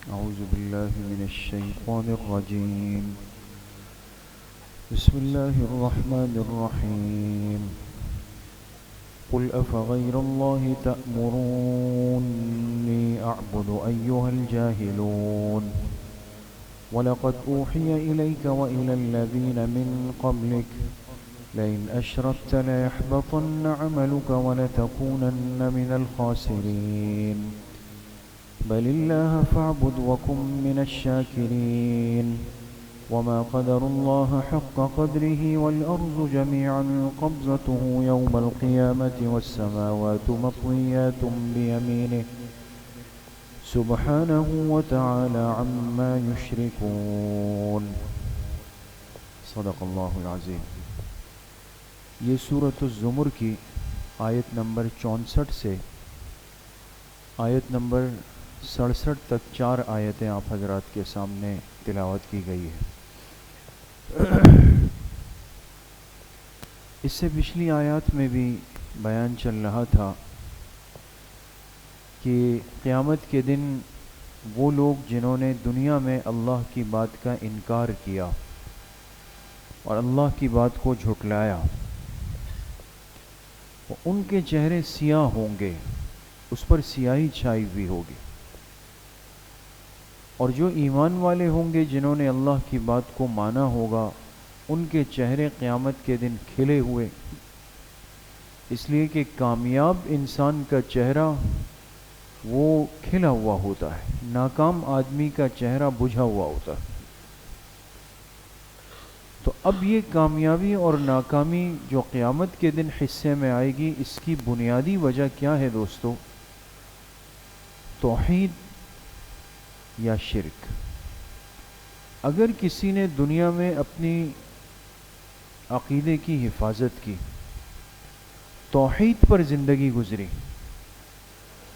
أعوذ بالله من الشيطان الرجيم. بسم الله الرحمن الرحيم. قل أفغير الله تأمروني أعبد أيها الجاهلون ولقد أوحي إليك وإلى الذين من قبلك لئن أشركت ليحبطن عملك ولتكونن من الخاسرين بل الله فاعبد وكن من الشاكرين وما قدر الله حق قدره والأرض جميعا قبضته يوم القيامة والسماوات مطويات بيمينه سبحانه وتعالى عما يشركون. صدق اللہ العظیم. یہ سورۃ الزمر کی آیت نمبر 64 سے آیت نمبر 67 تک 4 آیتیں آپ حضرات کے سامنے تلاوت کی گئی ہے. اس سے پچھلی آیات میں بھی بیان چل رہا تھا کہ قیامت کے دن وہ لوگ جنہوں نے دنیا میں اللہ کی بات کا انکار کیا اور اللہ کی بات کو جھٹلایا، ان کے چہرے سیاہ ہوں گے، اس پر سیاہی چھائی ہوئی ہوگی، اور جو ایمان والے ہوں گے جنہوں نے اللہ کی بات کو مانا ہوگا ان کے چہرے قیامت کے دن کھلے ہوئے، اس لیے کہ کامیاب انسان کا چہرہ وہ کھلا ہوا ہوتا ہے، ناکام آدمی کا چہرہ بجھا ہوا ہوتا ہے. تو اب یہ کامیابی اور ناکامی جو قیامت کے دن حصے میں آئے گی، اس کی بنیادی وجہ کیا ہے دوستو؟ توحید یا شرک. اگر کسی نے دنیا میں اپنی عقیدے کی حفاظت کی، توحید پر زندگی گزری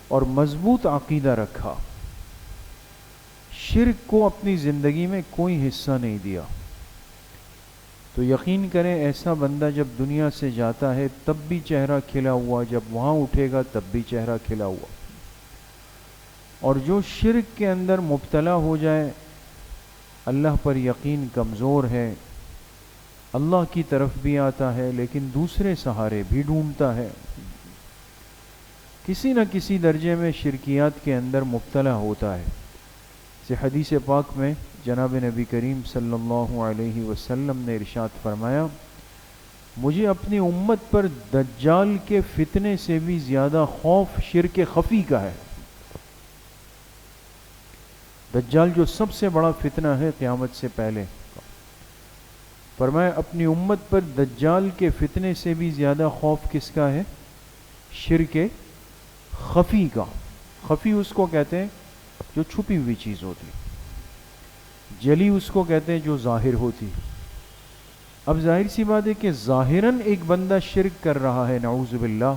اور مضبوط عقیدہ رکھا، شرک کو اپنی زندگی میں کوئی حصہ نہیں دیا، تو یقین کریں ایسا بندہ جب دنیا سے جاتا ہے تب بھی چہرہ کھلا ہوا، جب وہاں اٹھے گا تب بھی چہرہ کھلا ہوا. اور جو شرک کے اندر مبتلا ہو جائے، اللہ پر یقین کمزور ہے، اللہ کی طرف بھی آتا ہے لیکن دوسرے سہارے بھی ڈھونڈتا ہے، کسی نہ کسی درجے میں شرکیات کے اندر مبتلا ہوتا ہے. سے حدیث پاک میں جناب نبی کریم صلی اللہ علیہ وسلم نے ارشاد فرمایا، مجھے اپنی امت پر دجال کے فتنے سے بھی زیادہ خوف شرک خفی کا ہے. دجال جو سب سے بڑا فتنہ ہے قیامت سے پہلے، فرمایا اپنی امت پر دجال کے فتنے سے بھی زیادہ خوف کس کا ہے؟ شرک خفی کا. خفی اس کو کہتے ہیں جو چھپی ہوئی چیز ہوتی، جلی اس کو کہتے ہیں جو ظاہر ہوتی. اب ظاہر سی بات ہے کہ ظاہراً ایک بندہ شرک کر رہا ہے، نعوذ باللہ،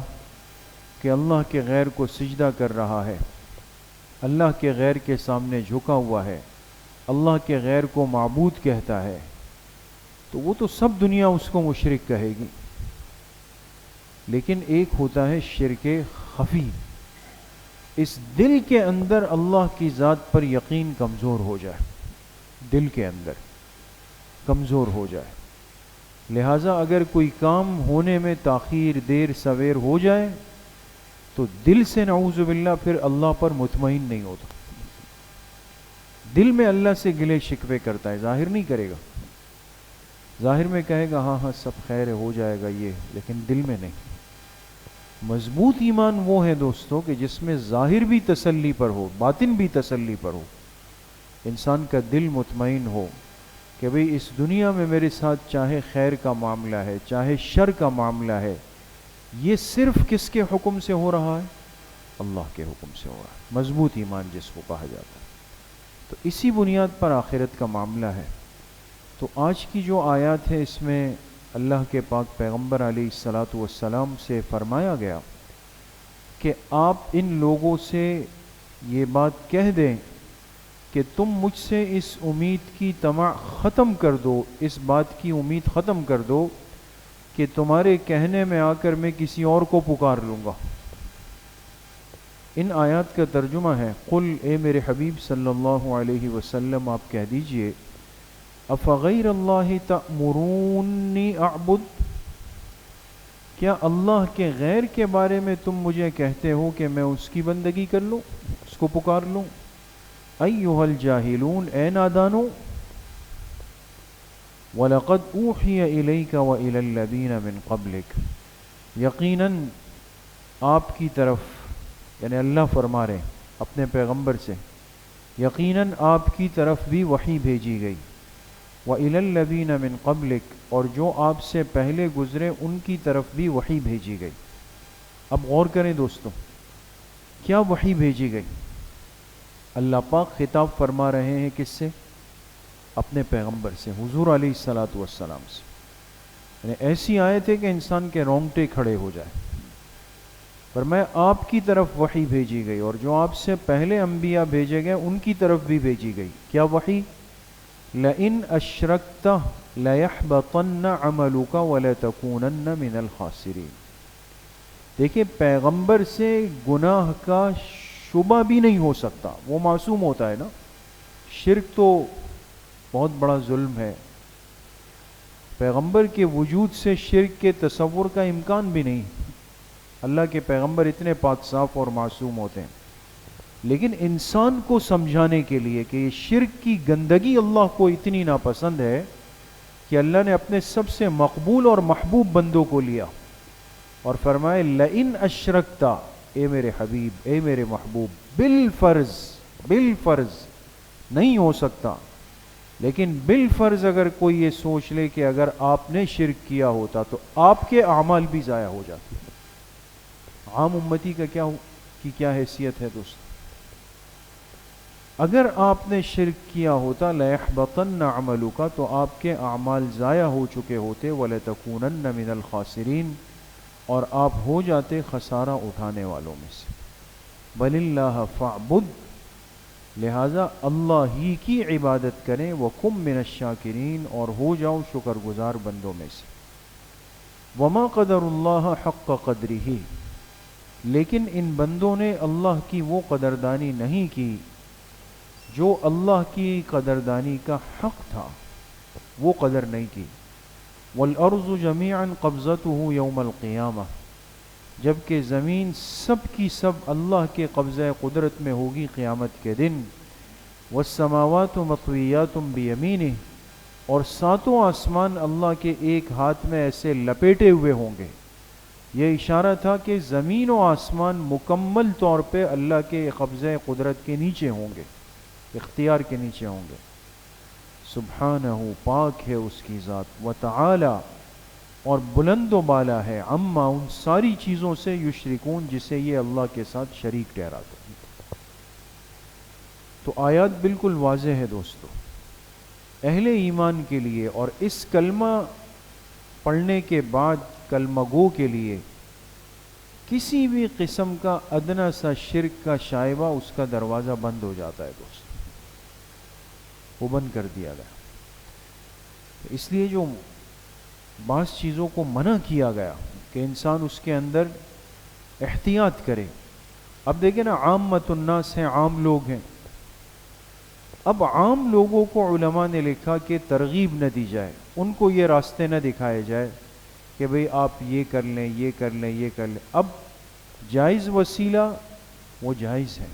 کہ اللہ کے غیر کو سجدہ کر رہا ہے، اللہ کے غیر کے سامنے جھکا ہوا ہے، اللہ کے غیر کو معبود کہتا ہے، تو وہ تو سب دنیا اس کو مشرک کہے گی. لیکن ایک ہوتا ہے شرک خفی، اس دل کے اندر اللہ کی ذات پر یقین کمزور ہو جائے، دل کے اندر کمزور ہو جائے. لہٰذا اگر کوئی کام ہونے میں تاخیر، دیر سویر ہو جائے تو دل سے نعوذ باللہ پھر اللہ پر مطمئن نہیں ہوتا، دل میں اللہ سے گلے شکوے کرتا ہے، ظاہر نہیں کرے گا، ظاہر میں کہے گا ہاں ہاں سب خیر ہو جائے گا یہ، لیکن دل میں نہیں. مضبوط ایمان وہ ہے دوستو کہ جس میں ظاہر بھی تسلی پر ہو، باطن بھی تسلی پر ہو، انسان کا دل مطمئن ہو کہ بھئی اس دنیا میں میرے ساتھ چاہے خیر کا معاملہ ہے چاہے شر کا معاملہ ہے، یہ صرف کس کے حکم سے ہو رہا ہے؟ اللہ کے حکم سے ہو رہا ہے. مضبوط ایمان جس کو کہا جاتا ہے. تو اسی بنیاد پر آخرت کا معاملہ ہے. تو آج کی جو آیات ہے اس میں اللہ کے پاک پیغمبر علیہ الصلاۃ والسلام سے فرمایا گیا کہ آپ ان لوگوں سے یہ بات کہہ دیں کہ تم مجھ سے اس امید کی طمع ختم کر دو، اس بات کی امید ختم کر دو کہ تمہارے کہنے میں آ کر میں کسی اور کو پکار لوں گا. ان آیات کا ترجمہ ہے، قل اے میرے حبیب صلی اللہ علیہ وسلم آپ کہہ دیجئے، افغیر اللہ تأمرونی اعبد، کیا اللہ کے غیر کے بارے میں تم مجھے کہتے ہو کہ میں اس کی بندگی کر لوں، اس کو پکار لوں؟ ایھا الجاہلون، اے نادانو، وَلَقَدْ أُوحِيَ إِلَيْكَ وَإِلَى الَّذِينَ مِن قَبْلِكَ، یقیناً آپ کی طرف، یعنی اللہ فرما رہے اپنے پیغمبر سے، یقیناً آپ کی طرف بھی وحی بھیجی گئی، وَإِلَى الَّذِينَ مِن قَبْلِكَ، اور جو آپ سے پہلے گزرے ان کی طرف بھی وحی بھیجی گئی۔ اب غور کریں دوستو، کیا وحی بھیجی گئی؟ اللہ پاک خطاب فرما رہے ہیں کس سے؟ اپنے پیغمبر سے، حضور علیہ الصلاۃ والسلام سے۔ یعنی ایسی آیت ہے کہ انسان کے رونگٹے کھڑے ہو جائے۔ فرمایا آپ کی طرف وحی بھیجی گئی، اور جو آپ سے پہلے انبیاء بھیجے گئے ان کی طرف بھی بھیجی گئی۔ کیا وحی؟ لئن اشرکت لیحبطن عملک ولتکونن من الخاسرین۔ دیکھیں، پیغمبر سے گناہ کا شبہ بھی نہیں ہو سکتا، وہ معصوم ہوتا ہے نا۔ شرک تو بہت بڑا ظلم ہے، پیغمبر کے وجود سے شرک کے تصور کا امکان بھی نہیں۔ اللہ کے پیغمبر اتنے پاک صاف اور معصوم ہوتے ہیں، لیکن انسان کو سمجھانے کے لیے کہ یہ شرک کی گندگی اللہ کو اتنی ناپسند ہے کہ اللہ نے اپنے سب سے مقبول اور محبوب بندوں کو لیا اور فرمائے لئن اشرکتا، اے میرے حبیب، اے میرے محبوب، بالفرض نہیں ہو سکتا، لیکن بالفرض اگر کوئی یہ سوچ لے کہ اگر آپ نے شرک کیا ہوتا تو آپ کے اعمال بھی ضائع ہو جاتے۔ عام امتی کا کیا حیثیت ہے دوست؟ اگر آپ نے شرک کیا ہوتا لَيَحْبَطَنَّ عَمَلُكَ، تو آپ کے اعمال ضائع ہو چکے ہوتے، وَلَتَكُونَنَّ مِنَ الْخَاسِرِينَ، اور آپ ہو جاتے خسارہ اٹھانے والوں میں سے۔ بَلِ اللَّهَ فَاعْبُدْ، لہٰذا اللہ ہی کی عبادت کریں، وَكُن مِّنَ الشَّاكِرِينَ، اور ہو جاؤ شکر گزار بندوں میں سے۔ وَمَا قَدَرُ اللَّهَ حَقَّ قَدْرِهِ، لیکن ان بندوں نے اللہ کی وہ قدردانی نہیں کی جو اللہ کی قدردانی کا حق تھا، وہ قدر نہیں کی۔ وَالْأَرْضُ جَمِيعًا قَبْضَتُهُ يَوْمَ الْقِيَامَةِ، جبکہ زمین سب کی سب اللہ کے قبضہ قدرت میں ہوگی قیامت کے دن۔ وَالسَّمَاوَاتُ مَطْوِيَّاتٌ بِيَمِينِهِ، اور ساتوں آسمان اللہ کے ایک ہاتھ میں ایسے لپیٹے ہوئے ہوں گے۔ یہ اشارہ تھا کہ زمین و آسمان مکمل طور پہ اللہ کے قبضہ قدرت کے نیچے ہوں گے، اختیار کے نیچے ہوں گے۔ سبحانہ، پاک ہے اس کی ذات، وتعالی، اور بلند و بالا ہے، عما، ان ساری چیزوں سے، یشرکون، جسے یہ اللہ کے ساتھ شریک ٹھہراتے ہیں۔ تو آیات بالکل واضح ہے دوستو، اہل ایمان کے لیے، اور اس کلمہ پڑھنے کے بعد کلمہ گو کے لیے کسی بھی قسم کا ادنا سا شرک کا شائبہ، اس کا دروازہ بند ہو جاتا ہے دوست، وہ بند کر دیا گیا۔ اس لیے جو بعض چیزوں کو منع کیا گیا کہ انسان اس کے اندر احتیاط کرے۔ اب دیکھیں نا، عامۃ الناس ہیں، عام لوگ ہیں، اب عام لوگوں کو علماء نے لکھا کہ ترغیب نہ دی جائے، ان کو یہ راستے نہ دکھائے جائے کہ بھئی آپ یہ کر لیں، یہ کر لیں، یہ کر لیں۔ اب جائز وسیلہ وہ جائز ہے،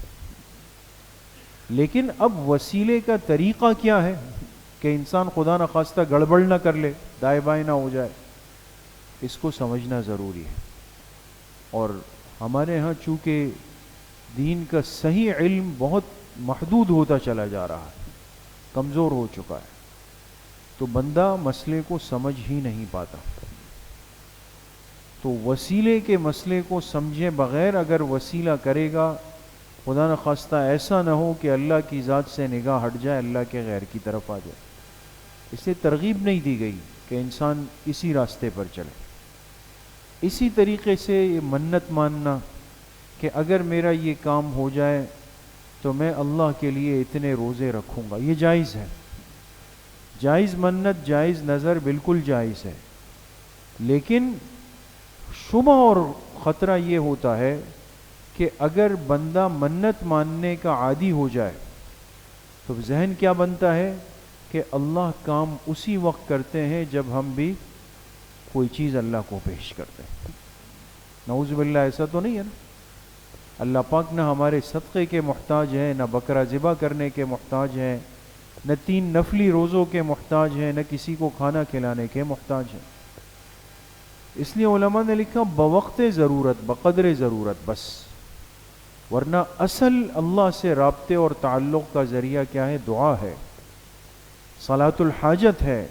لیکن اب وسیلے کا طریقہ کیا ہے کہ انسان خدا نخواستہ گڑبڑ نہ کر لے، دائیں بائیں نہ ہو جائے، اس کو سمجھنا ضروری ہے۔ اور ہمارے ہاں چونکہ دین کا صحیح علم بہت محدود ہوتا چلا جا رہا ہے، کمزور ہو چکا ہے، تو بندہ مسئلے کو سمجھ ہی نہیں پاتا۔ تو وسیلے کے مسئلے کو سمجھے بغیر اگر وسیلہ کرے گا، خدا نخواستہ ایسا نہ ہو کہ اللہ کی ذات سے نگاہ ہٹ جائے، اللہ کے غیر کی طرف آ جائے۔ اس سے ترغیب نہیں دی گئی کہ انسان اسی راستے پر چلے۔ اسی طریقے سے یہ منت ماننا کہ اگر میرا یہ کام ہو جائے تو میں اللہ کے لیے اتنے روزے رکھوں گا، یہ جائز ہے، جائز منت، جائز نظر، بالکل جائز ہے، لیکن شبہ اور خطرہ یہ ہوتا ہے کہ اگر بندہ منت ماننے کا عادی ہو جائے تو ذہن کیا بنتا ہے کہ اللہ کام اسی وقت کرتے ہیں جب ہم بھی کوئی چیز اللہ کو پیش کرتے ہیں. نعوذ باللہ ایسا تو نہیں ہے نا. اللہ پاک نہ ہمارے صدقے کے محتاج ہیں، نہ بکرا ذبح کرنے کے محتاج ہیں، نہ 3 نفلی روزوں کے محتاج ہیں، نہ کسی کو کھانا کھلانے کے محتاج ہیں. اس لیے علماء نے لکھا بوقت ضرورت، بقدر ضرورت بس، ورنہ اصل اللہ سے رابطے اور تعلق کا ذریعہ کیا ہے؟ دعا ہے، صلاۃ الحاجت ہے،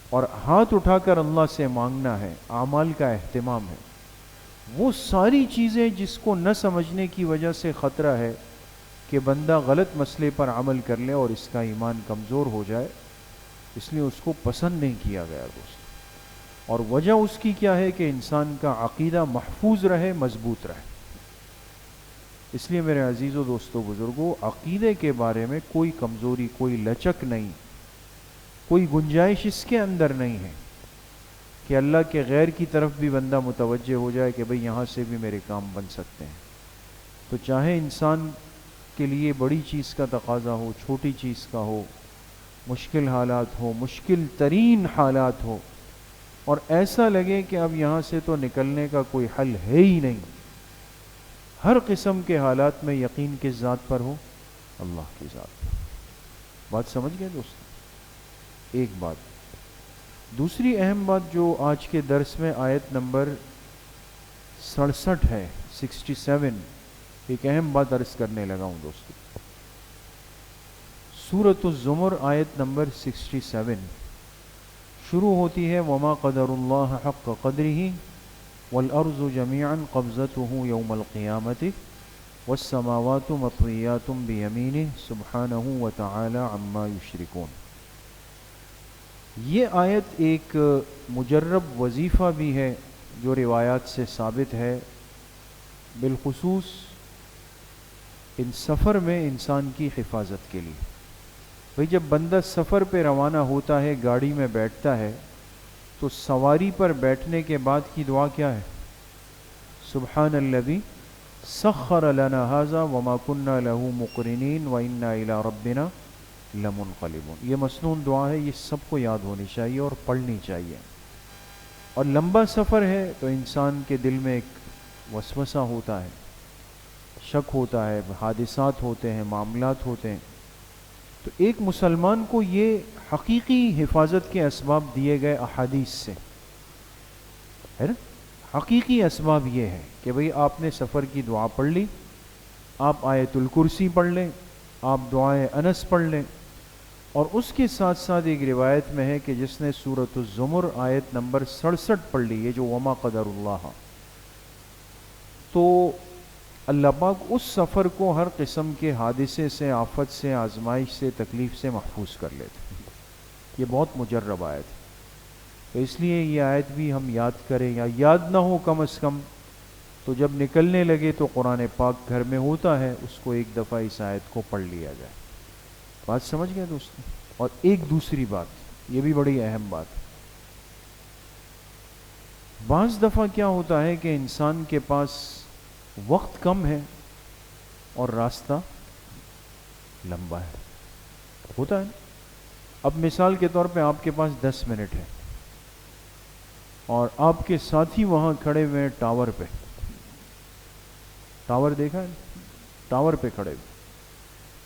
اور ہاتھ اٹھا کر اللہ سے مانگنا ہے، اعمال کا اہتمام ہے. وہ ساری چیزیں جس کو نہ سمجھنے کی وجہ سے خطرہ ہے کہ بندہ غلط مسئلے پر عمل کر لے اور اس کا ایمان کمزور ہو جائے، اس لیے اس کو پسند نہیں کیا گیا دوست. اور وجہ اس کی کیا ہے کہ انسان کا عقیدہ محفوظ رہے، مضبوط رہے. اس لیے میرے عزیزو، دوستو، بزرگوں، عقیدے کے بارے میں کوئی کمزوری، کوئی لچک نہیں، کوئی گنجائش اس کے اندر نہیں ہے کہ اللہ کے غیر کی طرف بھی بندہ متوجہ ہو جائے کہ بھئی یہاں سے بھی میرے کام بن سکتے ہیں. تو چاہے انسان کے لیے بڑی چیز کا تقاضا ہو، چھوٹی چیز کا ہو، مشکل حالات ہو، مشکل ترین حالات ہو، اور ایسا لگے کہ اب یہاں سے تو نکلنے کا کوئی حل ہے ہی نہیں، ہر قسم کے حالات میں یقین کس ذات پر ہو؟ اللہ کی ذات پر. بات سمجھ گئے دوست؟ ایک بات. دوسری اہم بات جو آج کے درس میں آیت نمبر 67 ہے، 67، ایک اہم بات عرض کرنے لگا ہوں دوستو. سورۃ الزمر آیت نمبر 67 شروع ہوتی ہے وما قدر اللہ حق قدرہ والارض جميعا قبضته يوم القیامة والسماوات مطویات بیمینہ سبحانہ وتعالی عما یشرکون. یہ آیت ایک مجرب وظیفہ بھی ہے جو روایات سے ثابت ہے، بالخصوص ان سفر میں انسان کی حفاظت کے لیے. بھئی جب بندہ سفر پہ روانہ ہوتا ہے، گاڑی میں بیٹھتا ہے، تو سواری پر بیٹھنے کے بعد کی دعا کیا ہے؟ سبحان الذی سخر لنا ھذا وما كنا له مقرنین وانا الی ربنا لمنقلبون. یہ مسنون دعا ہے، یہ سب کو یاد ہونی چاہیے اور پڑھنی چاہیے. اور لمبا سفر ہے تو انسان کے دل میں ایک وسوسہ ہوتا ہے، شک ہوتا ہے، حادثات ہوتے ہیں، معاملات ہوتے ہیں. تو ایک مسلمان کو یہ حقیقی حفاظت کے اسباب دیے گئے احادیث سے، ہے نا. حقیقی اسباب یہ ہے کہ بھئی آپ نے سفر کی دعا پڑھ لی، آپ آیت الکرسی پڑھ لیں، آپ دعائے انس پڑھ لیں، اور اس کے ساتھ ساتھ ایک روایت میں ہے کہ جس نے سورۃ الزمر آیت نمبر 67 پڑھ لی، یہ جو وما قدر اللہ، تو اللہ پاک اس سفر کو ہر قسم کے حادثے سے، آفت سے، آزمائش سے، تکلیف سے محفوظ کر لیتے. یہ بہت مجرب آیت ہے، تو اس لیے یہ آیت بھی ہم یاد کریں، یا یاد نہ ہو کم از کم تو جب نکلنے لگے تو قرآن پاک گھر میں ہوتا ہے، اس کو ایک دفعہ اس آیت کو پڑھ لیا جائے. بات سمجھ گئے دوستو؟ اور ایک دوسری بات، یہ بھی بڑی اہم بات. بعض دفعہ کیا ہوتا ہے کہ انسان کے پاس وقت کم ہے اور راستہ لمبا ہے، ہوتا ہے نا. اب مثال کے طور پہ آپ کے پاس 10 منٹ ہے اور آپ کے ساتھی وہاں کھڑے ہوئے ہیں ٹاور پہ. ٹاور دیکھا ہے؟ ٹاور پہ کھڑے ہوئے،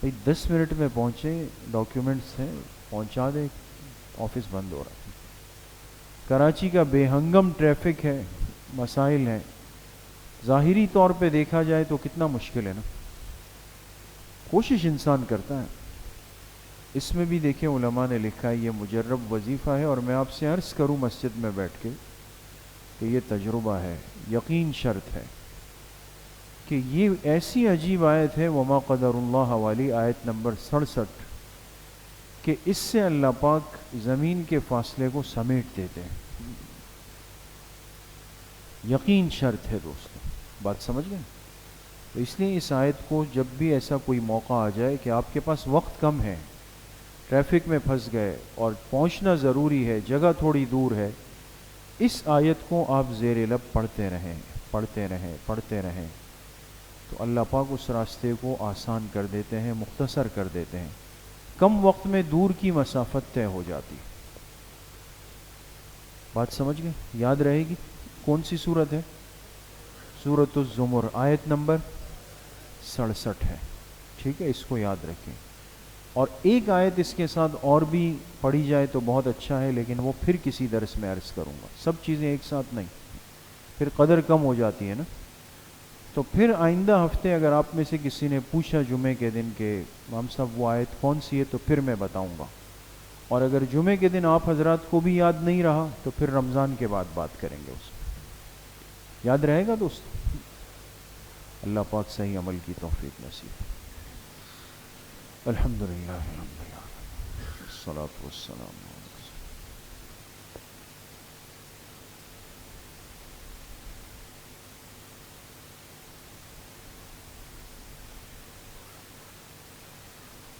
بھئی 10 منٹ میں پہنچے، ڈاکیومنٹس ہیں، پہنچا دے، آفس بند ہو رہا ہے. کراچی کا بے ہنگم ٹریفک ہے، مسائل ہیں. ظاہری طور پہ دیکھا جائے تو کتنا مشکل ہے نا. کوشش انسان کرتا ہے. اس میں بھی دیکھیں علماء نے لکھا ہے یہ مجرب وظیفہ ہے، اور میں آپ سے عرض کروں مسجد میں بیٹھ کے کہ یہ تجربہ ہے، یقین شرط ہے کہ یہ ایسی عجیب آیت ہے وما قدر اللہ والی آیت نمبر 67 کہ اس سے اللہ پاک زمین کے فاصلے کو سمیٹ دیتے ہیں. یقین شرط ہے دوستو. بات سمجھ گئے؟ تو اس لیے اس آیت کو جب بھی ایسا کوئی موقع آ جائے کہ آپ کے پاس وقت کم ہے، ٹریفک میں پھنس گئے اور پہنچنا ضروری ہے، جگہ تھوڑی دور ہے، اس آیت کو آپ زیر لب پڑھتے رہیں، پڑھتے رہیں، پڑھتے رہیں. تو اللہ پاک اس راستے کو آسان کر دیتے ہیں، مختصر کر دیتے ہیں، کم وقت میں دور کی مسافت طے ہو جاتی۔ بات سمجھ گئے؟ یاد رہے گی کون سی صورت ہے؟ سورۃ الزمر، آیت نمبر 67 ہے، ٹھیک ہے، اس کو یاد رکھیں۔ اور ایک آیت اس کے ساتھ اور بھی پڑھی جائے تو بہت اچھا ہے، لیکن وہ پھر کسی درس میں عرض کروں گا، سب چیزیں ایک ساتھ نہیں، پھر قدر کم ہو جاتی ہے نا۔ تو پھر آئندہ ہفتے اگر آپ میں سے کسی نے پوچھا جمعے کے دن کہ امام صاحب وہ آیت کون سی ہے، تو پھر میں بتاؤں گا، اور اگر جمعے کے دن آپ حضرات کو بھی یاد نہیں رہا تو پھر رمضان کے بعد بات کریں گے اس میں۔ یاد رہے گا دوست؟ اللہ پاک صحیح عمل کی توفیق نصیب۔ الحمدللہ رب العالمین، والصلاة والسلام علی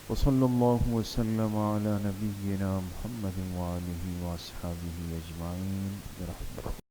وصلی اللہ وسلم علی نبینا محمد وآلہ واصحابہ اجمعین برحمتہ۔